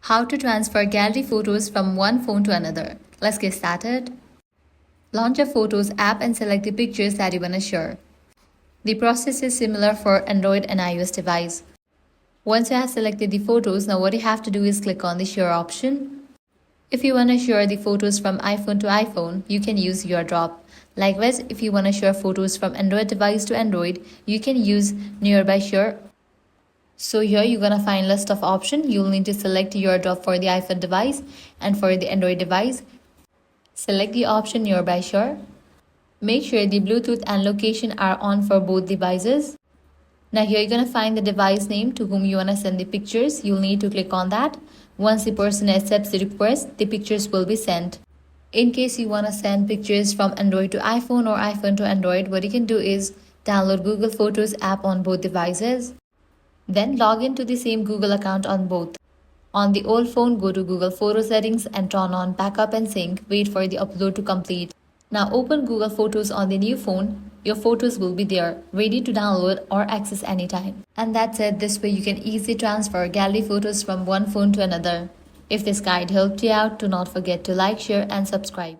How to transfer gallery photos from one phone to another. Let's get started. Launch your Photos app and select the pictures that you want to share. The process is similar for Android and iOS device. Once you have selected the photos, now what you have to do is click on the share option. If you want to share the photos from iPhone to iPhone, you can use AirDrop. Likewise, if you want to share photos from Android device to Android, you can use Nearby Share. So here you're gonna find list of options. You'll need to select AirDrop for the iPhone device, and for the Android device, select the option Nearby Share. Make sure the Bluetooth and location are on for both devices. Now here you're gonna find the device name to whom you wanna send the pictures. You'll need to click on that. Once the person accepts the request, the pictures will be sent. In case you wanna send pictures from Android to iPhone or iPhone to Android, what you can do is download Google Photos app on both devices. Then log into the same Google account on both. On the old phone, go to Google Photo settings and turn on backup and sync. Wait for the upload to complete. Now open Google Photos on the new phone. Your photos will be there, ready to download or access anytime. And that's it. This way you can easily transfer gallery photos from one phone to another. If this guide helped you out, do not forget to like, share and subscribe.